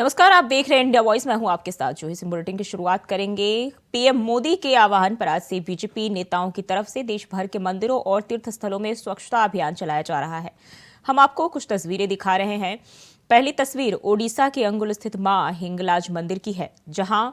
नमस्कार, आप देख रहे हैं इंडिया वॉइस। मैं हूं आपके साथ जो इस बुलेटिन की शुरुआत करेंगे। पीएम मोदी के आह्वान पर आज से बीजेपी नेताओं की तरफ से देश भर के मंदिरों और तीर्थ स्थलों में स्वच्छता अभियान चलाया जा रहा है। हम आपको कुछ तस्वीरें दिखा रहे हैं। पहली तस्वीर ओडिशा के अंगुल स्थित मां हिंगलाज मंदिर की है, जहां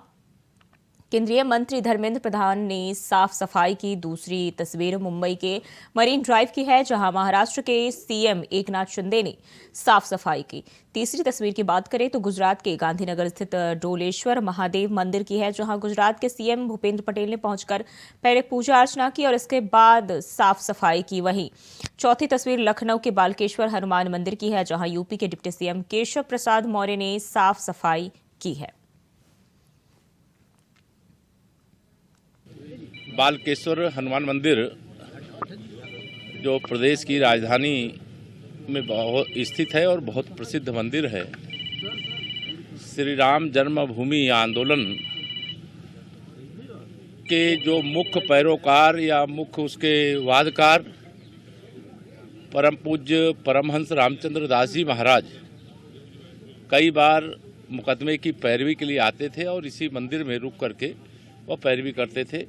केंद्रीय मंत्री धर्मेंद्र प्रधान ने साफ सफाई की। दूसरी तस्वीर मुंबई के मरीन ड्राइव की है, जहां महाराष्ट्र के सीएम एकनाथ शिंदे ने साफ सफाई की। तीसरी तस्वीर की बात करें तो गुजरात के गांधीनगर स्थित डोलेश्वर महादेव मंदिर की है, जहां गुजरात के सीएम भूपेंद्र पटेल ने पहुंचकर पहले पूजा अर्चना की और इसके बाद साफ सफाई की। वहीं चौथी तस्वीर लखनऊ के बालकेश्वर हनुमान मंदिर की है, जहां यूपी के डिप्टी सीएम केशव प्रसाद मौर्य ने साफ सफाई की है। बालकेश्वर हनुमान मंदिर जो प्रदेश की राजधानी में बहुत स्थित है और बहुत प्रसिद्ध मंदिर है। श्री राम जन्मभूमि आंदोलन के जो मुख्य पैरोकार या मुख्य उसके वादकार परम पूज्य परमहंस रामचंद्र दास जी महाराज कई बार मुकदमे की पैरवी के लिए आते थे और इसी मंदिर में रुक करके वह पैरवी करते थे।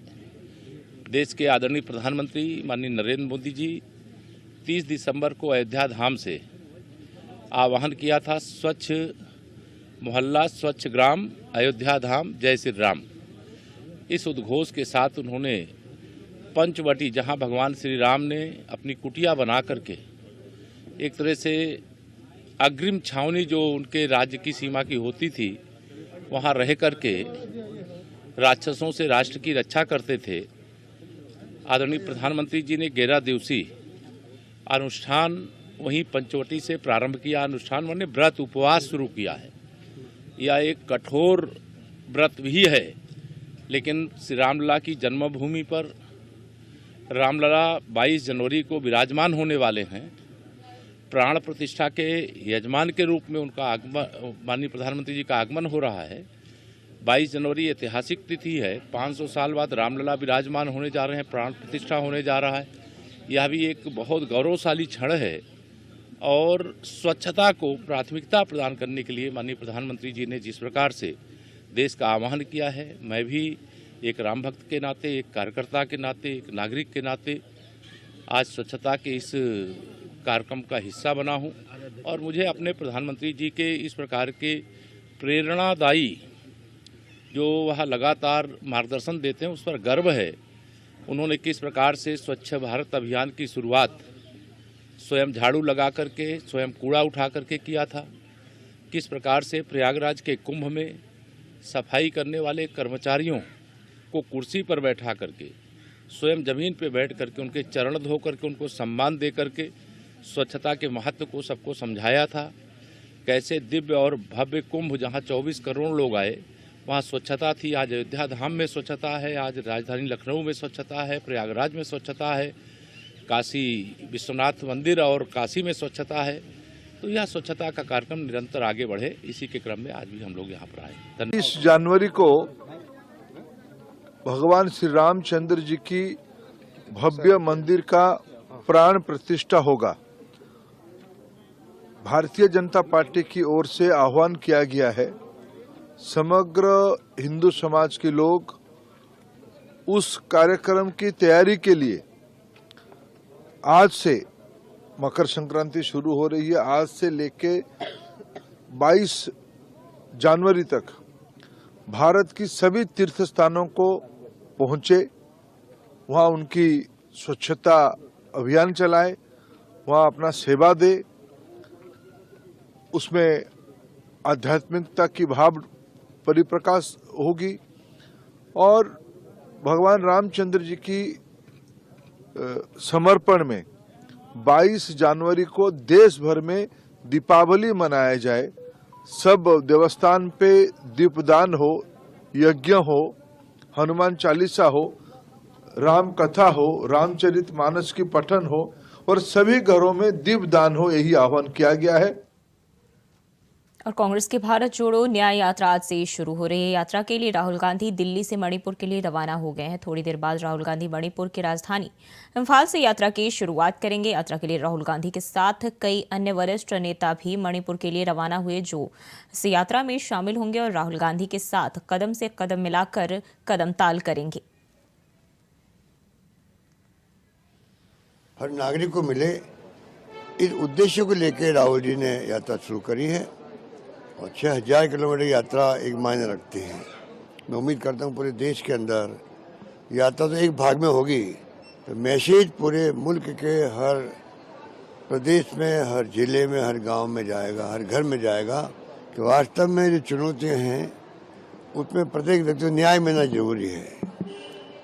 देश के आदरणीय प्रधानमंत्री माननीय नरेंद्र मोदी जी 30 दिसंबर को अयोध्या धाम से आह्वान किया था, स्वच्छ मोहल्ला स्वच्छ ग्राम अयोध्या धाम जय श्री राम। इस उद्घोष के साथ उन्होंने पंचवटी, जहां भगवान श्री राम ने अपनी कुटिया बना करके एक तरह से अग्रिम छावनी जो उनके राज्य की सीमा की होती थी, वहां रह करके राक्षसों से राष्ट्र की रक्षा करते थे। आदरणीय प्रधानमंत्री जी ने 11 दिवसीय अनुष्ठान वहीं पंचवटी से प्रारंभ किया। अनुष्ठान माने व्रत उपवास शुरू किया है। यह एक कठोर व्रत भी है, लेकिन श्री रामलला की जन्मभूमि पर रामलला 22 जनवरी को विराजमान होने वाले हैं। प्राण प्रतिष्ठा के यजमान के रूप में उनका आगमन, माननीय प्रधानमंत्री जी का आगमन हो रहा है। 22 जनवरी ऐतिहासिक तिथि है। 500 साल बाद रामलला विराजमान होने जा रहे हैं, प्राण प्रतिष्ठा होने जा रहा है। यह भी एक बहुत गौरवशाली क्षण है और स्वच्छता को प्राथमिकता प्रदान करने के लिए माननीय प्रधानमंत्री जी ने जिस प्रकार से देश का आह्वान किया है, मैं भी एक राम भक्त के नाते, एक कार्यकर्ता के नाते, एक नागरिक के नाते आज स्वच्छता के इस कार्यक्रम का हिस्सा बना हूँ और मुझे अपने प्रधानमंत्री जी के इस प्रकार के प्रेरणादायी जो वह लगातार मार्गदर्शन देते हैं उस पर गर्व है। उन्होंने किस प्रकार से स्वच्छ भारत अभियान की शुरुआत स्वयं झाड़ू लगा करके, स्वयं कूड़ा उठा करके किया था, किस प्रकार से प्रयागराज के कुंभ में सफाई करने वाले कर्मचारियों को कुर्सी पर बैठा करके, स्वयं जमीन पर बैठ करके उनके चरण धो करके उनको सम्मान दे करके स्वच्छता के महत्व को सबको समझाया था। कैसे दिव्य और भव्य कुंभ जहाँ 24 करोड़ लोग आए वहाँ स्वच्छता थी। आज अयोध्या धाम में स्वच्छता है, आज राजधानी लखनऊ में स्वच्छता है, प्रयागराज में स्वच्छता है, काशी विश्वनाथ मंदिर और काशी में स्वच्छता है। तो यह स्वच्छता का कार्यक्रम निरंतर आगे बढ़े, इसी के क्रम में आज भी हम लोग यहाँ पर आए। 30 जनवरी को भगवान श्री रामचंद्र जी की भव्य मंदिर का प्राण प्रतिष्ठा होगा। भारतीय जनता पार्टी की ओर से आह्वान किया गया है। समग्र हिंदू समाज के लोग उस कार्यक्रम की तैयारी के लिए आज से, मकर संक्रांति शुरू हो रही है, आज से लेके 22 जनवरी तक भारत की सभी तीर्थ स्थानों को पहुंचे, वहां उनकी स्वच्छता अभियान चलाए, वहां अपना सेवा दे, उसमें आध्यात्मिकता की भाव परिप्रकाश होगी और भगवान रामचंद्र जी की समर्पण में 22 जनवरी को देश भर में दीपावली मनाया जाए। सब देवस्थान पे दीपदान हो, यज्ञ हो, हनुमान चालीसा हो, राम कथा हो, रामचरितमानस की पठन हो और सभी घरों में दीपदान हो, यही आह्वान किया गया है। और कांग्रेस की भारत जोड़ो न्याय यात्रा आज से शुरू हो रही है। यात्रा के लिए राहुल गांधी दिल्ली से मणिपुर के लिए रवाना हो गए हैं। थोड़ी देर बाद राहुल गांधी मणिपुर की राजधानी इम्फाल से यात्रा की शुरुआत करेंगे। यात्रा के लिए राहुल गांधी के साथ कई अन्य वरिष्ठ नेता भी मणिपुर के लिए रवाना हुए, जो इस यात्रा में शामिल होंगे और राहुल गांधी के साथ कदम से कदम मिलाकर कदम ताल करेंगे। हर नागरिक को मिले, इस उद्देश्य को लेकर राहुल जी ने यात्रा शुरू करी है और 6000 किलोमीटर की यात्रा एक मायने रखती है। मैं उम्मीद करता हूँ पूरे देश के अंदर यात्रा तो एक भाग में होगी, तो मैसेज पूरे मुल्क के हर प्रदेश में, हर जिले में, हर गांव में जाएगा, हर घर में जाएगा कि वास्तव में जो चुनौतियाँ हैं उसमें प्रत्येक व्यक्ति को न्याय मिलना जरूरी है।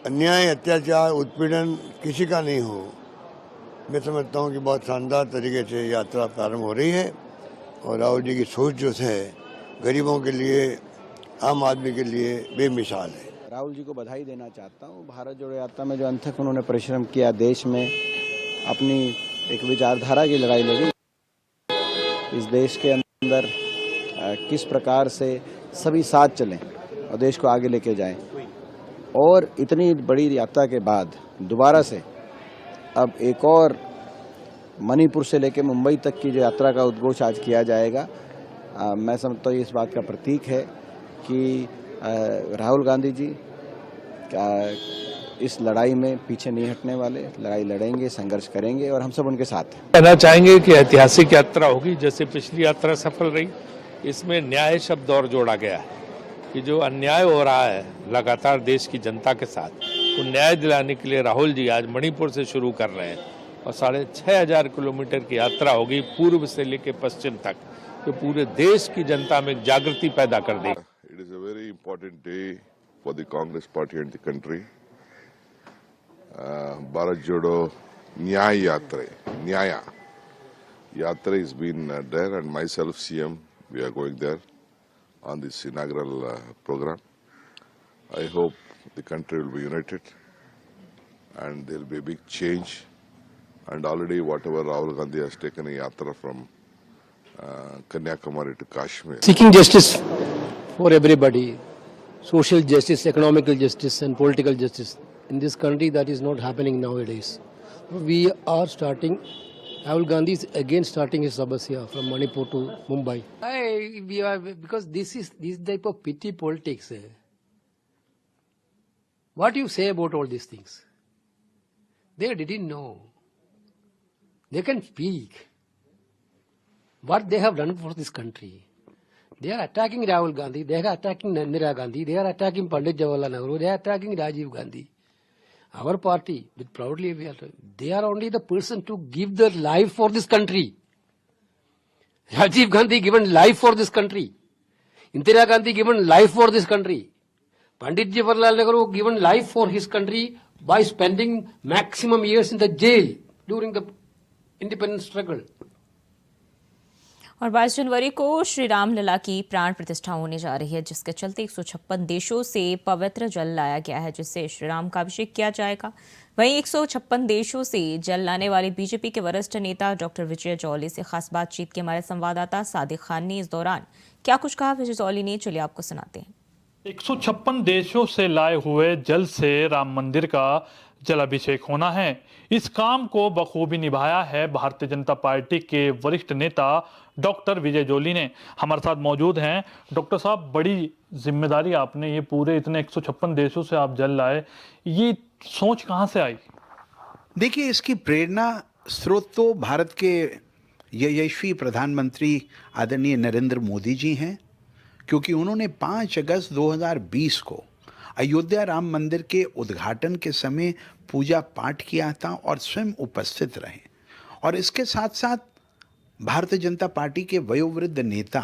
अन्याय, अत्याचार, उत्पीड़न किसी का नहीं हो। मैं समझता हूँ कि बहुत शानदार तरीके से यात्रा प्रारंभ हो रही है और राहुल जी की सोच जो है गरीबों के लिए, आम आदमी के लिए बेमिसाल है। राहुल जी को बधाई देना चाहता हूँ। भारत जोड़ो यात्रा में जो अंत तक उन्होंने परिश्रम किया, देश में अपनी एक विचारधारा की लड़ाई लड़ी, इस देश के अंदर किस प्रकार से सभी साथ चलें और देश को आगे लेके जाएं, और इतनी बड़ी यात्रा के बाद दोबारा से अब एक और मणिपुर से लेकर मुंबई तक की जो यात्रा का उद्घोष आज किया जाएगा, मैं समझता हूँ इस बात का प्रतीक है कि राहुल गांधी जी इस लड़ाई में पीछे नहीं हटने वाले, लड़ाई लड़ेंगे, संघर्ष करेंगे और हम सब उनके साथ हैं। कहना चाहेंगे कि ऐतिहासिक यात्रा होगी, जैसे पिछली यात्रा सफल रही। इसमें न्याय शब्द और जोड़ा गया है कि जो अन्याय हो रहा है लगातार देश की जनता के साथ, तो न्याय दिलाने के लिए राहुल जी आज मणिपुर से शुरू कर रहे हैं और 6500 किलोमीटर की यात्रा होगी पूर्व से लेकर पश्चिम तक, तो पूरे देश की जनता में जागृति पैदा कर देगी। It is a very important day for the Congress party and the country. Bharat Jodo Nyaya Yatra has been there, and myself, CM, we are going there on this inaugural program. I hope the country will be united and there will be a big change. And already whatever Rahul Gandhi has taken a yatra from Kanyakumari to Kashmir. Seeking justice for everybody, social justice, economical justice and political justice. In this country that is not happening nowadays. We are starting, Rahul Gandhi is again starting his sabasya from Manipur to Mumbai. Because this type of petty politics. What do you say about all these things? They didn't know. They can speak what they have done for this country. They are attacking Rahul Gandhi, they are attacking Indira Gandhi, they are attacking Pandit Jawaharlal Nehru, they are attacking Rajiv Gandhi. Our party, with proudly, they are only the person to give their life for this country. Rajiv Gandhi given life for this country. Indira Gandhi given life for this country. Pandit Jawaharlal Nehru given life for his country by spending maximum years in the jail during the independence struggle. और 22 जनवरी को श्री राम लला की प्राण प्रतिष्ठा होने जा रही है, जिसके चलते 156 देशों से पवित्र जल लाया गया है, जिससे श्री राम का अभिषेक किया जाएगा। वहीं 156 देशों से जल लाने वाले बीजेपी के वरिष्ठ नेता डॉक्टर विजय जौली से खास बातचीत के हमारे संवाददाता सादिक खान ने इस दौरान क्या कुछ कहा विजय जौली ने, चलिए आपको सुनाते हैं। 156 देशों से लाए हुए जल से राम मंदिर का जलाभिषेक होना है। इस काम को बखूबी निभाया है भारतीय जनता पार्टी के वरिष्ठ नेता डॉक्टर विजय जौली ने। हमारे साथ मौजूद हैं। डॉक्टर साहब, बड़ी जिम्मेदारी आपने, ये पूरे इतने 156 देशों से आप जल लाए, ये सोच कहाँ से आई? देखिए, इसकी प्रेरणा स्रोत तो भारत के यशस्वी प्रधानमंत्री आदरणीय नरेंद्र मोदी जी हैं, क्योंकि उन्होंने 5 अगस्त 2020 को अयोध्या राम मंदिर के उद्घाटन के समय पूजा पाठ किया था और स्वयं उपस्थित रहे। और इसके साथ साथ भारतीय जनता पार्टी के वयोवृद्ध नेता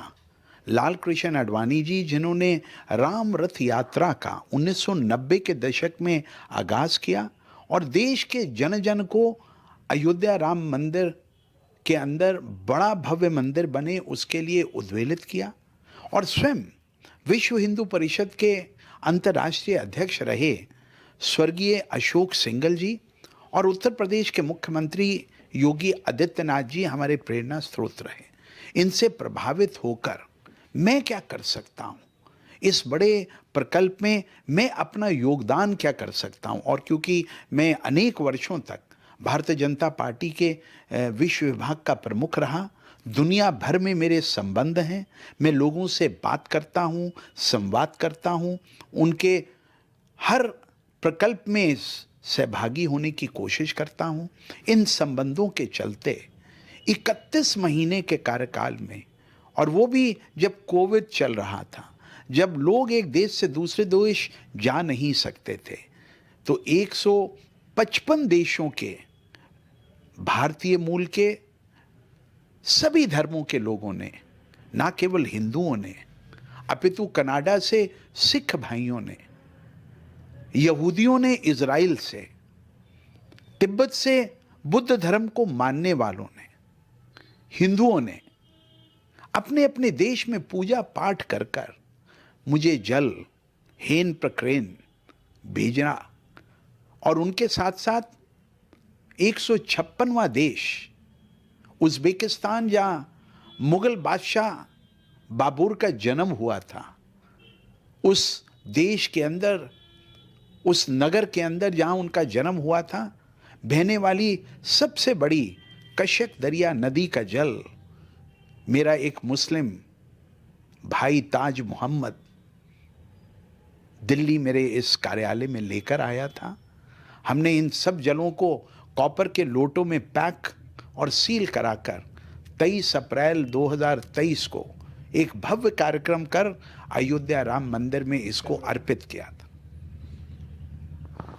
लाल कृष्ण आडवाणी जी, जिन्होंने राम रथ यात्रा का 1990 के दशक में आगाज़ किया और देश के जन जन को अयोध्या राम मंदिर के अंदर बड़ा भव्य मंदिर बने उसके लिए उद्वेलित किया, और स्वयं विश्व हिंदू परिषद के अंतर्राष्ट्रीय अध्यक्ष रहे स्वर्गीय अशोक सिंघल जी और उत्तर प्रदेश के मुख्यमंत्री योगी आदित्यनाथ जी हमारे प्रेरणा स्रोत रहे। इनसे प्रभावित होकर मैं क्या कर सकता हूँ, इस बड़े प्रकल्प में मैं अपना योगदान क्या कर सकता हूँ। और क्योंकि मैं अनेक वर्षों तक भारतीय जनता पार्टी के विश्व विभाग का प्रमुख रहा, दुनिया भर में मेरे संबंध हैं, मैं लोगों से बात करता हूँ, संवाद करता हूँ, उनके हर प्रकल्प में सहभागी होने की कोशिश करता हूँ। इन संबंधों के चलते 31 महीने के कार्यकाल में, और वो भी जब कोविड चल रहा था, जब लोग एक देश से दूसरे देश जा नहीं सकते थे, तो 155 देशों के भारतीय मूल के सभी धर्मों के लोगों ने, ना केवल हिंदुओं ने, अपितु कनाडा से सिख भाइयों ने, यहूदियों ने इजराइल से, तिब्बत से बुद्ध धर्म को मानने वालों ने, हिंदुओं ने अपने अपने देश में पूजा पाठ कर कर मुझे जल हेन प्रक्रेन भेजना, और उनके साथ साथ 156वां देश उज़्बेकिस्तान, जहाँ मुगल बादशाह बाबर का जन्म हुआ था, उस देश के अंदर, उस नगर के अंदर जहाँ उनका जन्म हुआ था, बहने वाली सबसे बड़ी कश्यप दरिया नदी का जल मेरा एक मुस्लिम भाई ताज मोहम्मद दिल्ली मेरे इस कार्यालय में लेकर आया था। हमने इन सब जलों को कॉपर के लोटों में पैक और सील कराकर 23 अप्रैल 2023 को एक भव्य कार्यक्रम कर अयोध्या राम मंदिर में इसको अर्पित किया था।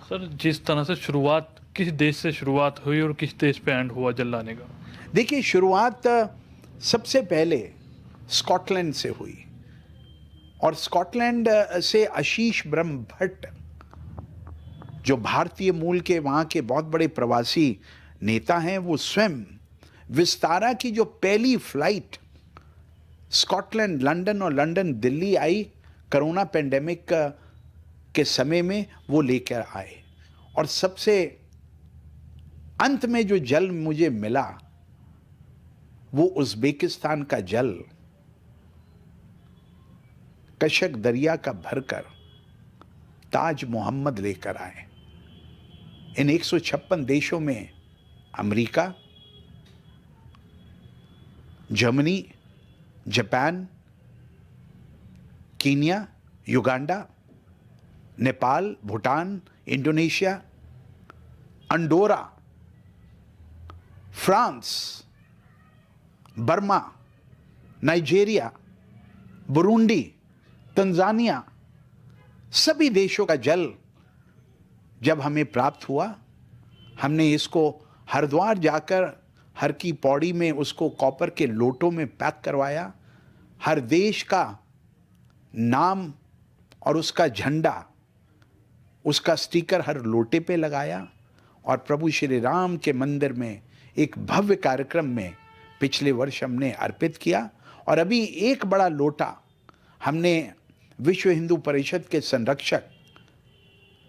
सर, जिस तरह से शुरुआत, किस देश से शुरुआत हुई और किस देश पे एंड हुआ जल लाने का? देखिए, शुरुआत सबसे पहले स्कॉटलैंड से हुई, और स्कॉटलैंड से आशीष ब्रह्म भट्ट, जो भारतीय मूल के वहाँ के बहुत बड़े प्रवासी नेता हैं, वो स्वयं विस्तारा की जो पहली फ्लाइट स्कॉटलैंड लंदन और लंदन दिल्ली आई कोरोना पेंडेमिक के समय में, वो लेकर आए। और सबसे अंत में जो जल मुझे मिला वो उज़्बेकिस्तान का जल कश्यप दरिया का भरकर ताज मोहम्मद लेकर आए। इन 156 देशों में America, Germany, Japan, Kenya, Uganda, Nepal, Bhutan, Indonesia, Andorra, France, Burma, Nigeria, Burundi, Tanzania, सभी देशों का जल जब हमें प्राप्त हुआ, हमने इसको हरिद्वार जाकर हर की पौड़ी में उसको कॉपर के लोटों में पैक करवाया, हर देश का नाम और उसका झंडा, उसका स्टिकर हर लोटे पे लगाया, और प्रभु श्री राम के मंदिर में एक भव्य कार्यक्रम में पिछले वर्ष हमने अर्पित किया। और अभी एक बड़ा लोटा हमने विश्व हिंदू परिषद के संरक्षक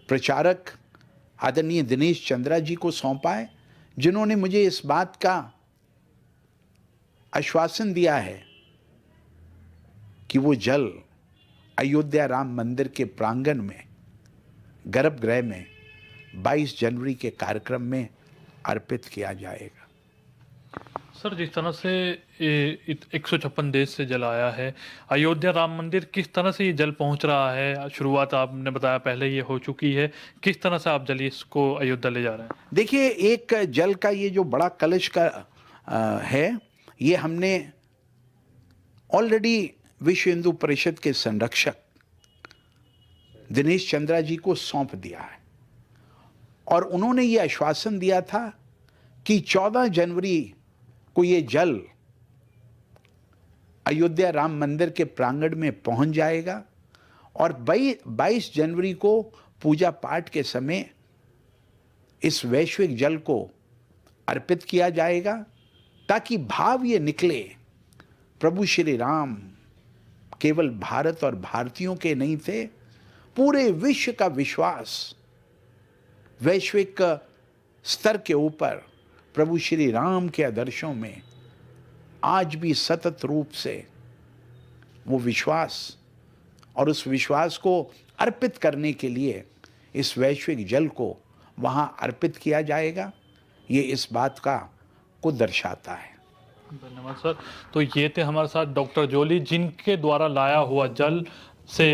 प्रचारक आदरणीय दिनेश चंद्रा जी को सौंपा है, जिन्होंने मुझे इस बात का आश्वासन दिया है कि वो जल अयोध्या राम मंदिर के प्रांगण में, गर्भगृह में 22 जनवरी के कार्यक्रम में अर्पित किया जाएगा। सर, जिस तरह से 156 देश से जल आया है, अयोध्या राम मंदिर किस तरह से ये जल पहुंच रहा है? शुरुआत आपने बताया पहले ये हो चुकी है, किस तरह से आप जल इसको अयोध्या ले जा रहे हैं? देखिए, एक जल का ये जो बड़ा कलश का है, ये हमने ऑलरेडी विश्व हिंदू परिषद के संरक्षक दिनेश चंद्रा जी को सौंप दिया है, और उन्होंने ये आश्वासन दिया था कि 14 जनवरी को ये जल अयोध्या राम मंदिर के प्रांगण में पहुंच जाएगा, और 22 जनवरी को पूजा पाठ के समय इस वैश्विक जल को अर्पित किया जाएगा, ताकि भाव ये निकले, प्रभु श्री राम केवल भारत और भारतीयों के नहीं थे, पूरे विश्व का विश्वास वैश्विक स्तर के ऊपर प्रभु श्री राम के आदर्शों में आज भी सतत रूप से वो विश्वास और उस विश्वास को अर्पित करने के लिए इस वैश्विक जल को वहाँ अर्पित किया जाएगा, ये इस बात को दर्शाता है। धन्यवाद सर। तो ये थे हमारे साथ डॉक्टर जोली, जिनके द्वारा लाया हुआ जल से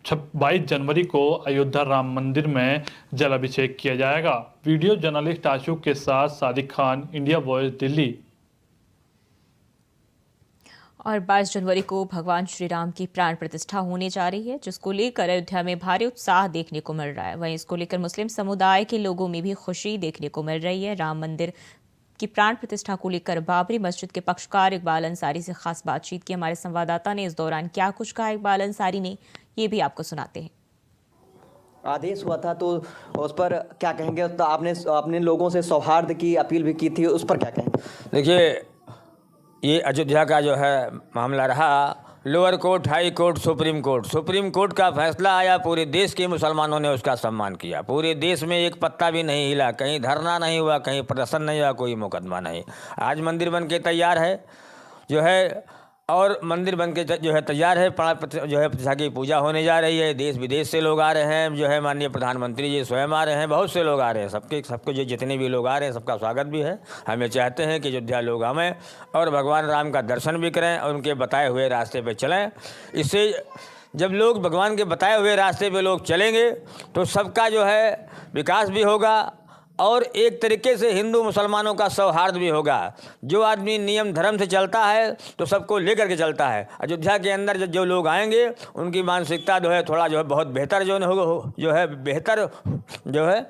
22 जनवरी को अयोध्या राम मंदिर में जलाभिषेक किया जाएगा। वीडियो जर्नलिस्ट आशुक के साथ सादिक खान, इंडिया वॉइस, दिल्ली। और 22 जनवरी को भगवान श्री राम की प्राण प्रतिष्ठा होने जा रही है, जिसको लेकर अयोध्या में भारी उत्साह देखने को मिल रहा है। वहीं इसको लेकर मुस्लिम समुदाय के लोगों में भी खुशी देखने को मिल रही है। राम मंदिर की प्राण प्रतिष्ठा को लेकर बाबरी मस्जिद के पक्षकार इकबाल अंसारी से खास बातचीत की। हमारे संवाददाता ने इस दौरान क्या कुछ कहा इकबाल अंसारी ने, ये भी आपको सुनाते हैं। आदेश हुआ था तो उस पर क्या कहेंगे? तो आपने लोगों से सौहार्द की अपील भी की थी, उस पर क्या कहेंगे? देखिए, ये अयोध्या का जो है मामला रहा, lower court, high court, supreme court का फैसला आया, पूरे देश के मुसलमानों ने उसका सम्मान किया। पूरे देश में एक पत्ता भी नहीं हिला, कहीं धरना नहीं हुआ, कहीं प्रदर्शन नहीं हुआ, कोई मुकदमा नहीं। आज मंदिर बन के तैयार है जो है, और मंदिर बन के जो है तैयार है, जो है प्रतिष्ठा की पूजा होने जा रही है। देश विदेश से लोग आ रहे हैं, जो है माननीय प्रधानमंत्री जी स्वयं आ रहे हैं, बहुत से लोग आ रहे हैं। सबको जितने भी लोग आ रहे हैं सबका स्वागत भी है। हमें चाहते हैं कि अयोध्या लोग आएँ और भगवान राम का दर्शन भी करें और उनके बताए हुए रास्ते पर चलें। इससे जब लोग भगवान के बताए हुए रास्ते पे लोग चलेंगे तो सबका जो है विकास भी होगा और एक तरीके से हिंदू मुसलमानों का सौहार्द भी होगा। जो आदमी नियम धर्म से चलता है तो सबको लेकर के चलता है। अयोध्या के अंदर जो लोग आएंगे उनकी मानसिकता जो है थोड़ा जो है बहुत बेहतर जो है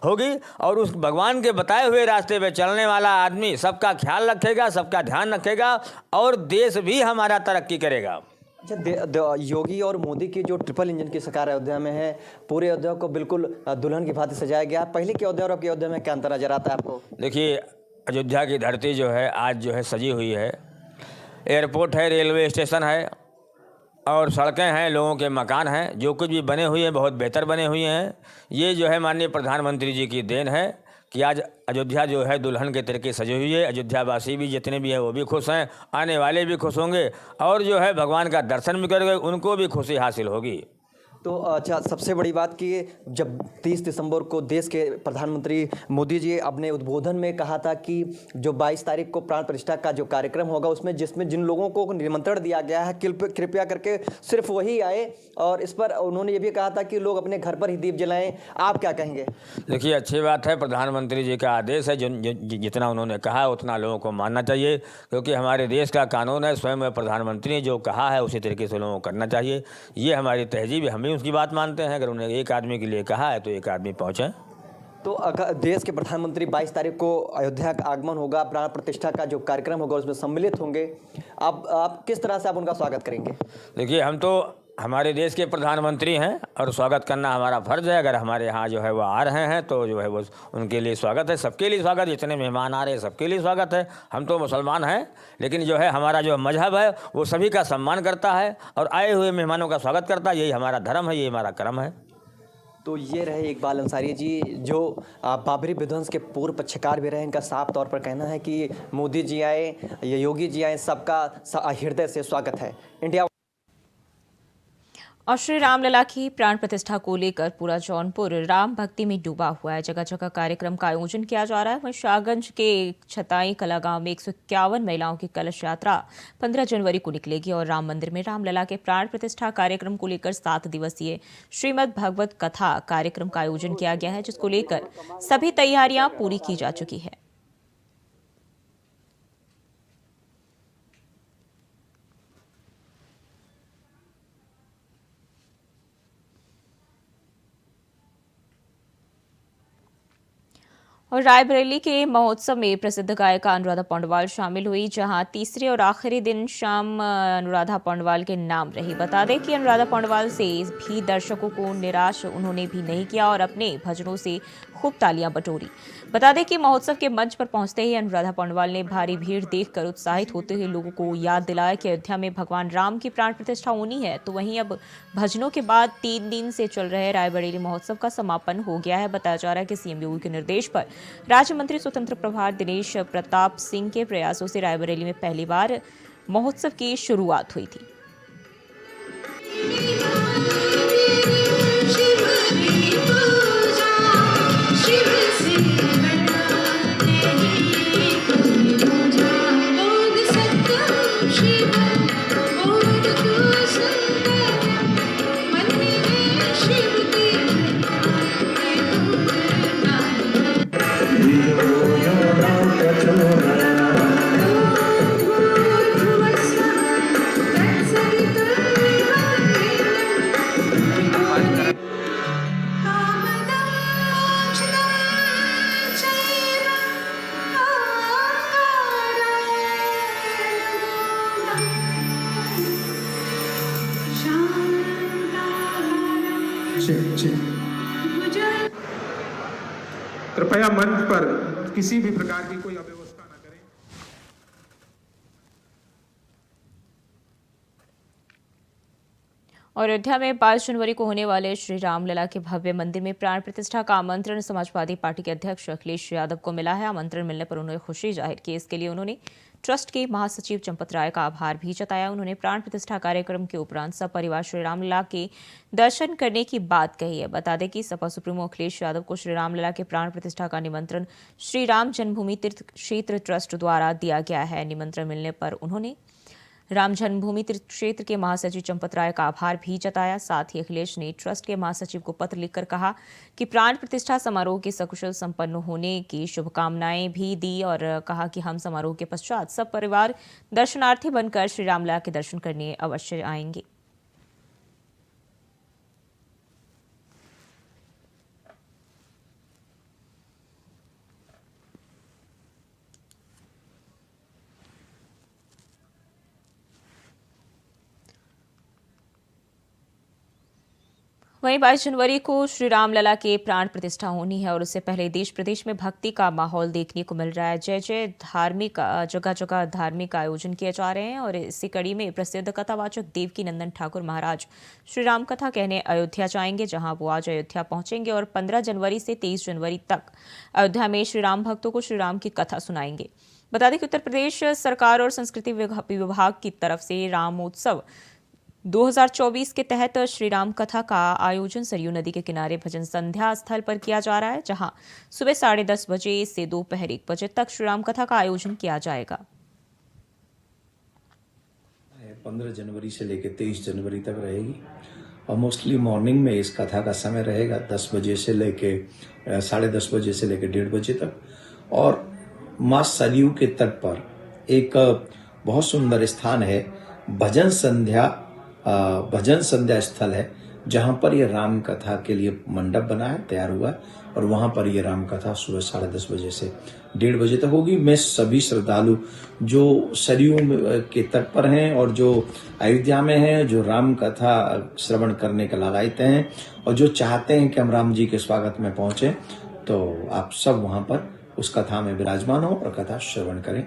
होगी और उस भगवान के बताए हुए रास्ते पे चलने वाला आदमी सबका ख्याल रखेगा, सबका ध्यान रखेगा और देश भी हमारा तरक्की करेगा। अच्छा, योगी और मोदी की जो ट्रिपल इंजन की सरकार अयोध्या में है, पूरे अयोध्या को बिल्कुल दुल्हन की भांति सजाया गया। पहले की अयोध्या और अब की अयोध्या में क्या अंतर नजर आता है आपको? देखिए, अयोध्या की धरती जो है आज जो है सजी हुई है। एयरपोर्ट है, रेलवे स्टेशन है और सड़कें हैं, लोगों के मकान हैं, जो कुछ भी बने हुए हैं बहुत बेहतर बने हुए हैं। ये जो है माननीय प्रधानमंत्री जी की देन है कि आज अयोध्या जो है दुल्हन के तरीके सजी हुई है। अयोध्यावासी भी जितने भी हैं वो भी खुश हैं, आने वाले भी खुश होंगे और जो है भगवान का दर्शन भी करेंगे, उनको भी खुशी हासिल होगी। तो अच्छा, सबसे बड़ी बात कि जब 30 दिसंबर को देश के प्रधानमंत्री मोदी जी अपने उद्बोधन में कहा था कि जो 22 तारीख को प्राण प्रतिष्ठा का जो कार्यक्रम होगा उसमें जिसमें जिन लोगों को निमंत्रण दिया गया है कृपया करके सिर्फ वही आए, और इस पर उन्होंने ये भी कहा था कि लोग अपने घर पर ही दीप जलाएं। आप क्या कहेंगे? देखिए, अच्छी बात है, प्रधानमंत्री जी का आदेश है, जितना उन्होंने कहा है उतना लोगों को मानना चाहिए, क्योंकि हमारे देश का कानून है, स्वयं प्रधानमंत्री ने जो कहा है उसी तरीके से लोगों को करना चाहिए। ये हमारी तहजीब है, हम भी उसकी बात मानते हैं। अगर उन्हें एक आदमी के लिए कहा है तो एक आदमी पहुँचे। तो अगर देश के प्रधानमंत्री 22 तारीख को अयोध्या का आगमन होगा, प्राण प्रतिष्ठा का जो कार्यक्रम होगा उसमें सम्मिलित होंगे, आप किस तरह से आप उनका स्वागत करेंगे? देखिए, हम तो हमारे देश के प्रधानमंत्री हैं और स्वागत करना हमारा फर्ज है। अगर हमारे यहाँ जो है वो आ रहे हैं तो जो है वो उनके लिए स्वागत है, सबके लिए स्वागत, जितने मेहमान आ रहे हैं सबके लिए स्वागत है। हम तो मुसलमान हैं, लेकिन जो है हमारा जो मजहब है वो सभी का सम्मान करता है और आए हुए मेहमानों का स्वागत करता है। यही हमारा धर्म है, यही हमारा कर्म है। तो ये रहे इकबाल अंसारी जी, जो बाबरी विध्वंस के पूर्व पक्षकार भी रहे। इनका साफ तौर पर कहना है कि मोदी जी आए या योगी जी आए, सबका हृदय से स्वागत है। इंडिया और श्री रामलला की प्राण प्रतिष्ठा को लेकर पूरा जौनपुर राम भक्ति में डूबा हुआ है। जगह जगह कार्यक्रम का आयोजन किया जा रहा है। वहीं शाहगंज के छताई कला गांव में 151 महिलाओं की कलश यात्रा 15 जनवरी को निकलेगी और राम मंदिर में रामलला के प्राण प्रतिष्ठा कार्यक्रम को लेकर 7 दिवसीय श्रीमद् भगवत कथा कार्यक्रम का आयोजन किया गया है, जिसको लेकर सभी तैयारियां पूरी की जा चुकी है। और रायबरेली के महोत्सव में प्रसिद्ध गायिका अनुराधा पौंडवाल शामिल हुई, जहां तीसरे और आखिरी दिन शाम अनुराधा पौंडवाल के नाम रही। बता दें कि अनुराधा पौंडवाल से भी दर्शकों को निराश उन्होंने भी नहीं किया और अपने भजनों से खूब तालियां बटोरी। बता दें कि महोत्सव के मंच पर पहुंचते ही अनुराधा पौंडवाल ने भारी भीड़ देखकर उत्साहित होते हुए लोगों को याद दिलाया कि अयोध्या में भगवान राम की प्राण प्रतिष्ठा होनी है। तो वहीं अब भजनों के बाद 3 दिन से चल रहे रायबरेली महोत्सव का समापन हो गया है। बताया जा रहा है कि सीएम योगी के निर्देश पर राज्य मंत्री स्वतंत्र प्रभार दिनेश प्रताप सिंह के प्रयासों से रायबरेली में पहली बार महोत्सव की शुरुआत हुई थी। कृपया मंच पर किसी भी प्रकार की कोई अव्यवस्था न करें। और अयोध्या में 22 जनवरी को होने वाले श्री रामलला के भव्य मंदिर में प्राण प्रतिष्ठा का आमंत्रण समाजवादी पार्टी के अध्यक्ष अखिलेश यादव को मिला है। आमंत्रण मिलने पर उन्होंने खुशी जाहिर की। इसके लिए उन्होंने ट्रस्ट के महासचिव चंपत राय का आभार भी जताया। उन्होंने प्राण प्रतिष्ठा कार्यक्रम के उपरांत सपरिवार श्री रामलला के दर्शन करने की बात कही है। बता दें कि सपा सुप्रीमो अखिलेश यादव को श्री रामलला के प्राण प्रतिष्ठा का निमंत्रण श्री राम जन्मभूमि तीर्थ क्षेत्र ट्रस्ट द्वारा दिया गया है। निमंत्रण मिलने पर उन्होंने राम जन्मभूमि तीर्थ क्षेत्र के महासचिव चंपत राय का आभार भी जताया। साथ ही अखिलेश ने ट्रस्ट के महासचिव को पत्र लिखकर कहा कि प्राण प्रतिष्ठा समारोह के सकुशल संपन्न होने की शुभकामनाएं भी दी और कहा कि हम समारोह के पश्चात सब परिवार दर्शनार्थी बनकर श्री रामलला के दर्शन करने अवश्य आएंगे। वहीं 22 जनवरी को श्री रामलला के प्राण प्रतिष्ठा होनी है और उससे पहले देश प्रदेश में भक्ति का माहौल देखने को मिल रहा है। जय जय धार्मिक जगह जगह धार्मिक आयोजन किए जा रहे हैं और इसी कड़ी में प्रसिद्ध कथावाचक देवकी नंदन ठाकुर महाराज श्री राम कथा कहने अयोध्या जाएंगे, जहां वो आज अयोध्या पहुंचेंगे और 15 जनवरी से 23 जनवरी तक अयोध्या में श्री राम भक्तों को श्री राम की कथा सुनाएंगे। बता दें कि उत्तर प्रदेश सरकार और संस्कृति विभाग की तरफ से रामोत्सव 2024 के तहत श्री राम कथा का आयोजन सरयू नदी के किनारे भजन संध्या स्थल पर किया जा रहा है, जहां सुबह 10:30 बजे से दोपहर 1 बजे तक श्री राम कथा का आयोजन किया जाएगा। 15 जनवरी से लेकर 23 जनवरी तक रहेगी और मोस्टली मॉर्निंग में इस कथा का समय रहेगा 10 बजे से लेके 10:30 बजे से लेकर 1:30 बजे तक। और माँ सरयू के तट पर एक बहुत सुंदर स्थान है, भजन संध्या स्थल है, जहां पर ये राम कथा के लिए मंडप बना है, तैयार हुआ है और वहां पर ये राम कथा सुबह 10:30 बजे से 1:30 बजे तक होगी। मैं सभी श्रद्धालु जो सरयू के तट पर हैं और जो अयोध्या में हैं, जो राम कथा श्रवण करने के लालायित हैं और जो चाहते हैं कि हम राम जी के स्वागत में पहुंचे, तो आप सब वहां पर उस कथा में विराजमान हो और कथा श्रवण करें।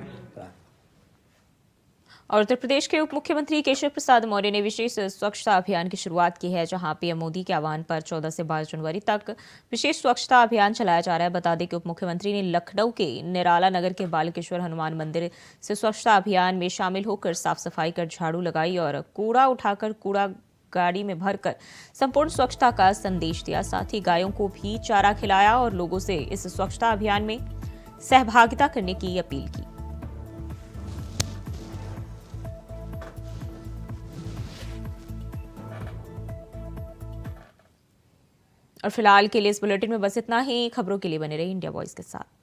और उत्तर प्रदेश के उप मुख्यमंत्री केशव प्रसाद मौर्य ने विशेष स्वच्छता अभियान की शुरुआत की है, जहां पीएम मोदी के आह्वान पर 14 से 22 जनवरी तक विशेष स्वच्छता अभियान चलाया जा रहा है। बता दें कि उप मुख्यमंत्री ने लखनऊ के निराला नगर के बालकेश्वर हनुमान मंदिर से स्वच्छता अभियान में शामिल होकर साफ सफाई कर झाड़ू लगाई और कूड़ा उठाकर कूड़ा गाड़ी में भरकर संपूर्ण स्वच्छता का संदेश दिया। साथ ही गायों को भी चारा खिलाया और लोगों से इस स्वच्छता अभियान में सहभागिता करने की अपील की। और फिलहाल के लिए इस बुलेटिन में बस इतना ही। खबरों के लिए बने रहिए इंडिया वॉइस के साथ।